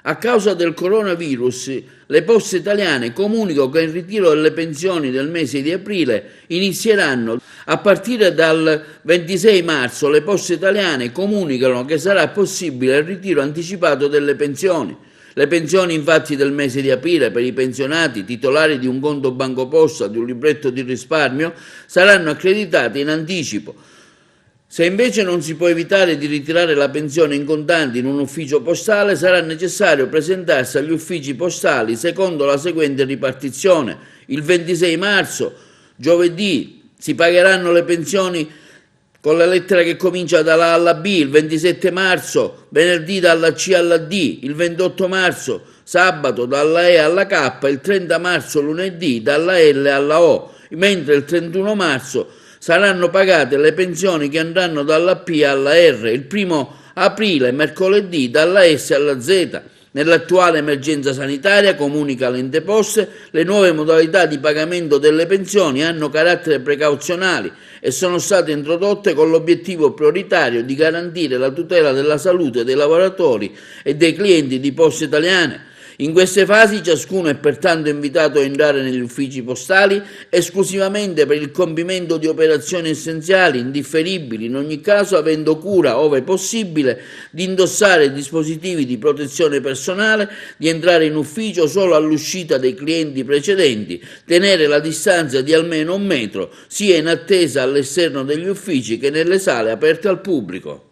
A causa del coronavirus, le poste italiane comunicano che il ritiro delle pensioni del mese di aprile inizieranno. A partire dal 26 marzo le poste italiane comunicano che sarà possibile il ritiro anticipato delle pensioni. Le pensioni infatti del mese di aprile per i pensionati titolari di un conto BancoPosta, di un libretto di risparmio, saranno accreditate in anticipo. Se invece non si può evitare di ritirare la pensione in contanti in un ufficio postale, sarà necessario presentarsi agli uffici postali secondo la seguente ripartizione. Il 26 marzo, giovedì, si pagheranno le pensioni con la lettera che comincia dalla A alla B, il 27 marzo, venerdì dalla C alla D, il 28 marzo, sabato dalla E alla K, il 30 marzo, lunedì, dalla L alla O, mentre il 31 marzo saranno pagate le pensioni che andranno dalla P alla R, il 1 aprile, mercoledì, dalla S alla Z. Nell'attuale emergenza sanitaria, comunica l'ente Poste, le nuove modalità di pagamento delle pensioni hanno carattere precauzionali e sono state introdotte con l'obiettivo prioritario di garantire la tutela della salute dei lavoratori e dei clienti di Poste Italiane. In queste fasi ciascuno è pertanto invitato a entrare negli uffici postali esclusivamente per il compimento di operazioni essenziali, indifferibili, in ogni caso avendo cura, ove possibile, di indossare dispositivi di protezione personale, di entrare in ufficio solo all'uscita dei clienti precedenti, tenere la distanza di almeno 1 metro, sia in attesa all'esterno degli uffici che nelle sale aperte al pubblico.